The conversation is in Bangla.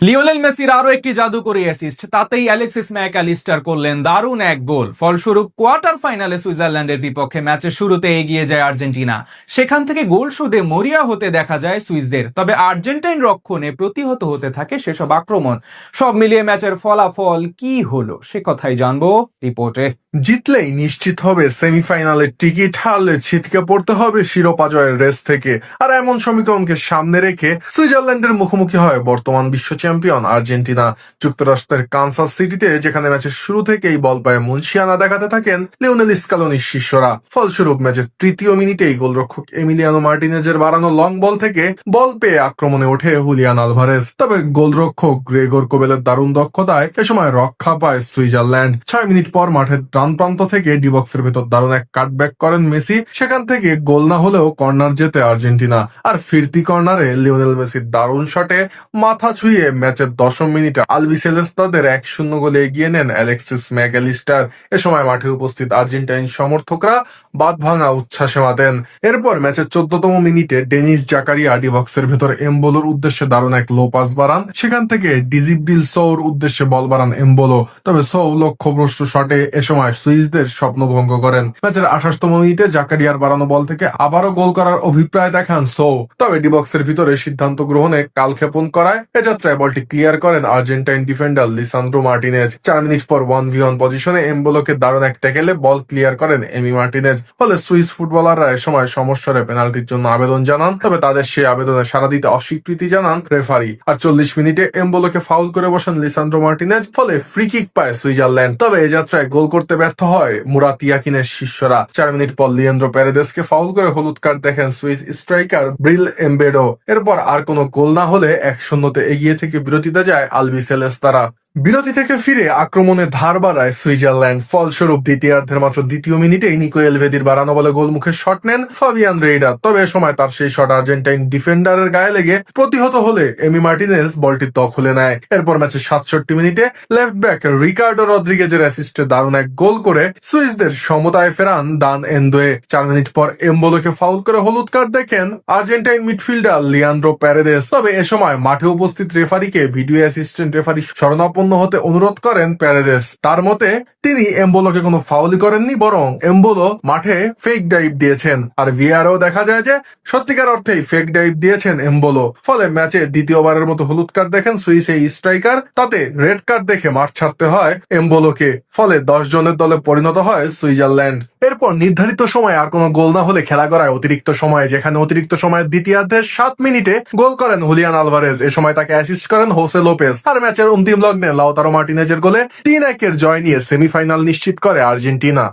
লিওনেল মেসির আরো একটি জাদুকরী অ্যাসিস্ট, তাতেই অ্যালেক্সিস ম্যাকঅ্যালিস্টার করলেন দারুণ এক গোল। ফলস্বরূপ কোয়ার্টার ফাইনালে সুইজারল্যান্ডের বিপক্ষে ম্যাচের শুরুতে এগিয়ে যায় আর্জেন্টিনা। সেখান থেকে গোল শোধে মরিয়া হতে দেখা যায় সুইসদের। তবে আর্জেন্টাইন রক্ষণে প্রতিহত হতে থাকে সেসব আক্রমণ। সব মিলিয়ে ম্যাচের ফলাফল কি হলো সে কথাই জানবো রিপোর্টে। জিতলেই নিশ্চিত হবে সেমিফাইনালের টিকিট, হারলে ছিটকে পড়তে হবে শিরোপা জয়ের রেস থেকে। আর এমন সমীকরণকে সামনে রেখে সুইজারল্যান্ডের মুখোমুখি হয় বর্তমান বিশ্ব চ্যাম্পিয়ন আর্জেন্টিনা। যুক্তরাষ্ট্রের কানসাস সিটিতে, যেখানে ম্যাচের শুরু থেকেই বল পায়ে মুনশিয়ানা দেখাতে থাকেন লিওনেল স্কালোনির শিষ্যরা। ফলস্বরূপ ম্যাচের তৃতীয় মিনিটেই গোলরক্ষক এমিলিয়ানো মার্টিনেজের বাড়ানো লং বল থেকে বল পেয়ে আক্রমণে ওঠে হুলিয়ান আলভারেজ। তবে গোলরক্ষক গ্রেগর কোবেলের দারুণ দক্ষতায় এ সময় রক্ষা পায় সুইজারল্যান্ড। 6 মিনিট পর মাঠের ডান প্রান্ত থেকে ডিবক্সের ভেতর দারুণ এক কাটব্যাক করেন মেসি। সেখান থেকে গোল না হলেও কর্নার জেতে আর্জেন্টিনা। আর ফিরতি কর্নারে লিওনেল মেসির দারুণ শটে মাথা ছুঁয়ে ম্যাচের 10ম মিনিটে আলবিসেলেস্তাদের 1-0 গোলে এগিয়ে নেন অ্যালেক্সিস ম্যাকঅ্যালিস্টার। এ সময় মাঠে উপস্থিত আর্জেন্টাইন সমর্থকরা বাদ ভাঙা উচ্ছ্বাসে মাতেন। এরপর ম্যাচের 14তম মিনিটে ডেনিস জাকারিয়া ডিবক্সের ভেতর এমবোলোর উদ্দেশ্যে দারুণ এক লো পাস বাড়ান। সেখান থেকে ডিজিবডিল সৌর উদ্দেশ্যে বল বাড়ান এমবোলো। তবে সৌ লক্ষ্যভ্রষ্ট শটে এ সময় সুইসদের স্বপ্নভঙ্গ করেন। ম্যাচের 28তম মিনিটে জাকারিয়ার বাড়ানো বল থেকে আবারও গোল করার অভিপ্রায় দেখান সৌ। তবে ডিবক্সের ভিতরে সিদ্ধান্ত গ্রহণে কালক্ষেপণ করায় এ যাত্রায় বলটি ক্লিয়ার করেন Argentine defender Lisandro Martinez. 4 minute পর 1v1 পজিশনে এমবোলোকে দারুণ এক ট্যাকেলে বল ক্লিয়ার করেন এমি মার্টিনেজ। ফলে সুইস ফুটবলাররা এ সময় সমস্যারে পেনাল্টির জন্য আবেদন জানান। তবে তাদের সেই আবেদনে সাড়া দিতে অস্বীকৃতি জানান রেফারি। আর 40 মিনিটে এমবোলোকে ফাউল করে বসেন লিসান্দ্রো মার্টিনেজ। ফলে ফ্রি কিক পায় সুইজারল্যান্ড। তবে এ যাত্রায় গোল করতে ব্যর্থ হয় মুরাত ইয়াকিনের শিষ্যরা। 4 মিনিট পর লিয়েন্দ্রো প্যারেদেসকে ফাউল করে হলুদ কার্ড দেখেন সুইস স্ট্রাইকার ব্রিল এমবেডো। এরপর আর কোনো গোল না হলে 1-0 এগিয়ে থেকে বিরতিতে যায় আলবিসেলেস্তারা। বিরতি থেকে ফিরে আক্রমণে ধার বাড়ায় সুইজারল্যান্ড। ফলস্বরূপ দ্বিতীয়ার্ধের মাত্র 2য় মিনিটেই নিকো এলভেদির বাড়ানো বলে গোলমুখে শট নেন ফাবিয়ান রেইডার। তবে এ সময় তার সেই শট আর্জেন্টাইন ডিফেন্ডারের গায়ে লেগে প্রতিহত হলে এমি মার্টিনেজ বলটি দখলে নেয়। এরপর ম্যাচের 67 মিনিটে লেফট ব্যাক রিকার্ডো রদ্রিগেজের অ্যাসিস্টে দারুণ এক গোল করে সুইসদের সমতায় ফেরান দান এন্দোয়ে। 4 মিনিট পর এমবোলোকে ফাউল করে হলুদ কার্ড দেখেন আর্জেন্টাইন মিডফিল্ডার লিয়ান্দ্রো প্যারেদেস। তবে এ সময় মাঠে উপস্থিত রেফারিকে ভিডিও অ্যাসিস্ট্যান্ট রেফারি শরণাপন্ন হতে অনুরোধ করেন প্যারেদেস। তার মতে তিনি এমবোলোকে কোনো ফাউলই করেননি, বরং এমবোলো মাঠে ফেক ডাইভ দিয়েছেন। আর ভিআরও দেখা যায় যে সত্যিকার অর্থেই ফেক ডাইভ দিয়েছেন এমবোলো। ফলে ম্যাচে দ্বিতীয়বারের মতো হলুদ কার্ড দেখেন সুইস এই স্ট্রাইকার। তাতে রেড কার্ড দেখে মাঠ ছাড়তে হয় এমবোলোকে। ফলে 10 জনের দলে পরিণত হয় সুইজারল্যান্ড। এরপর নির্ধারিত সময়ে আর কোনো গোল না হলে খেলা করায় অতিরিক্ত সময়ে, যেখানে অতিরিক্ত সময়ের দ্বিতীয়ার্ধের 7 মিনিটে গোল করেন হুলিয়ান আলভারেজ। এ সময় তাকে অ্যাসিস্ট করেন হোসে লোপেজ। আর ম্যাচের অন্তিম লগ্নে লাউতারো মার্টিনেজের গোলে 3-1 জয় নিয়ে সেমিফাইনাল নিশ্চিত করে আর্জেন্টিনা।